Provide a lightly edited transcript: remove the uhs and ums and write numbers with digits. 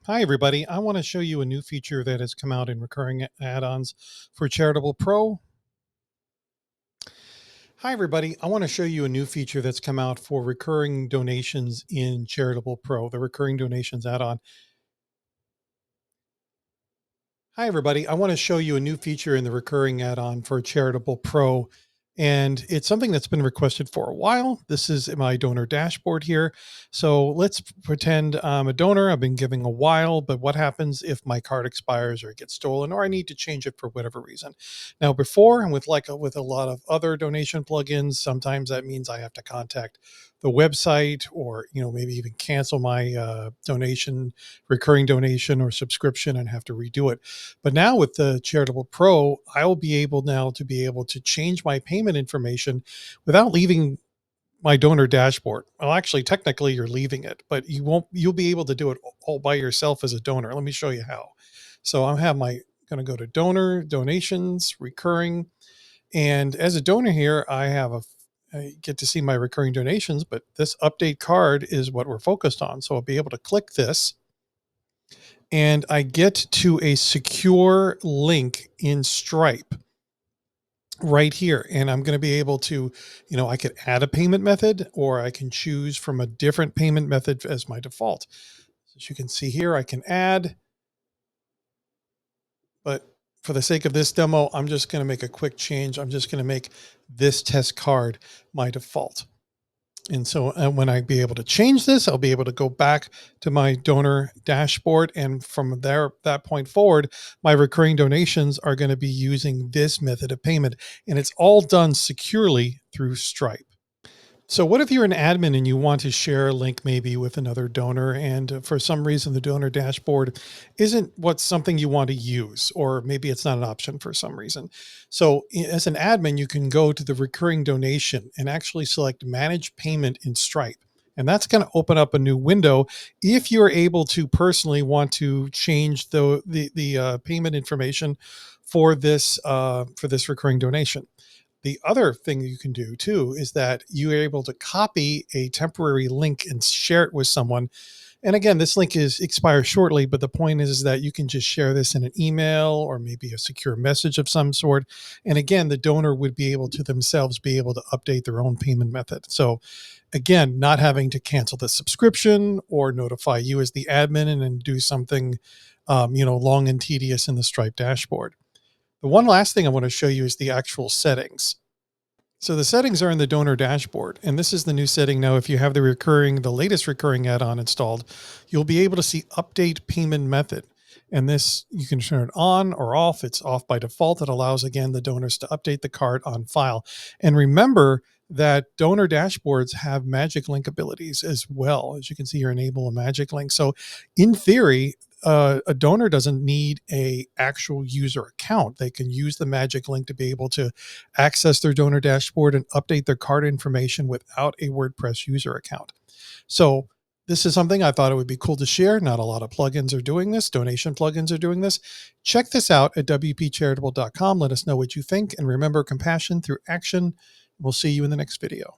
Hi, everybody. I want to show you a new feature that has come out in recurring add-ons for Charitable Pro. Hi, everybody. I want to show you a new feature that's come out for recurring donations in Charitable Pro, the recurring donations add-on. Hi, everybody. I want to show you a new feature in the recurring add-on for Charitable Pro. And it's something that's been requested for a while. This is my donor dashboard here. So let's pretend I'm a donor. I've been giving a while, but what happens if my card expires or it gets stolen or I need to change it for whatever reason? Now, before and with a lot of other donation plugins, sometimes that means I have to contact the website or, maybe even cancel my donation, recurring donation or subscription and have to redo it. But now with the Charitable Pro, I will be able now to be able to change my payment information without leaving my donor dashboard. Well, actually, technically you're leaving it, but you'll be able to do it all by yourself as a donor. Let me show you how. So going to go to donor, donations, recurring. And as a donor here, I get to see my recurring donations, but this update card is what we're focused on. So I'll be able to click this and I get to a secure link in Stripe right here. And I'm going to be able to, I could add a payment method or I can choose from a different payment method as my default. As you can see here, I can add, but for the sake of this demo, I'm just going to make a quick change. I'm just going to make this test card my default. And so when I be able to change this, I'll be able to go back to my donor dashboard. And from that point forward, my recurring donations are going to be using this method of payment. And it's all done securely through Stripe. So what if you're an admin and you want to share a link maybe with another donor and for some reason the donor dashboard isn't something you want to use, or maybe it's not an option for some reason. So as an admin, you can go to the recurring donation and actually select manage payment in Stripe. And that's going to open up a new window if you're able to personally want to change the payment information for this recurring donation. The other thing you can do too is that you are able to copy a temporary link and share it with someone. And again, this link expires shortly, but the point is that you can just share this in an email or maybe a secure message of some sort. And again, the donor would be able to themselves be able to update their own payment method. So again, not having to cancel the subscription or notify you as the admin and then do something, long and tedious in the Stripe dashboard. The one last thing I want to show you is the actual settings. So the settings are in the donor dashboard, and this is the new setting. Now, if you have the latest recurring add-on installed, you'll be able to see update payment method. And this, you can turn it on or off. It's off by default. It allows, again, the donors to update the card on file. And remember that donor dashboards have magic link abilities as well. As you can see here, enable a magic link. So in theory, a donor doesn't need a actual user account. They can use the magic link to be able to access their donor dashboard and update their card information without a WordPress user account. So this is something I thought it would be cool to share. Not a lot of plugins are doing this. Donation plugins are doing this. Check this out at wpcharitable.com. Let us know what you think. And remember, compassion through action. We'll see you in the next video.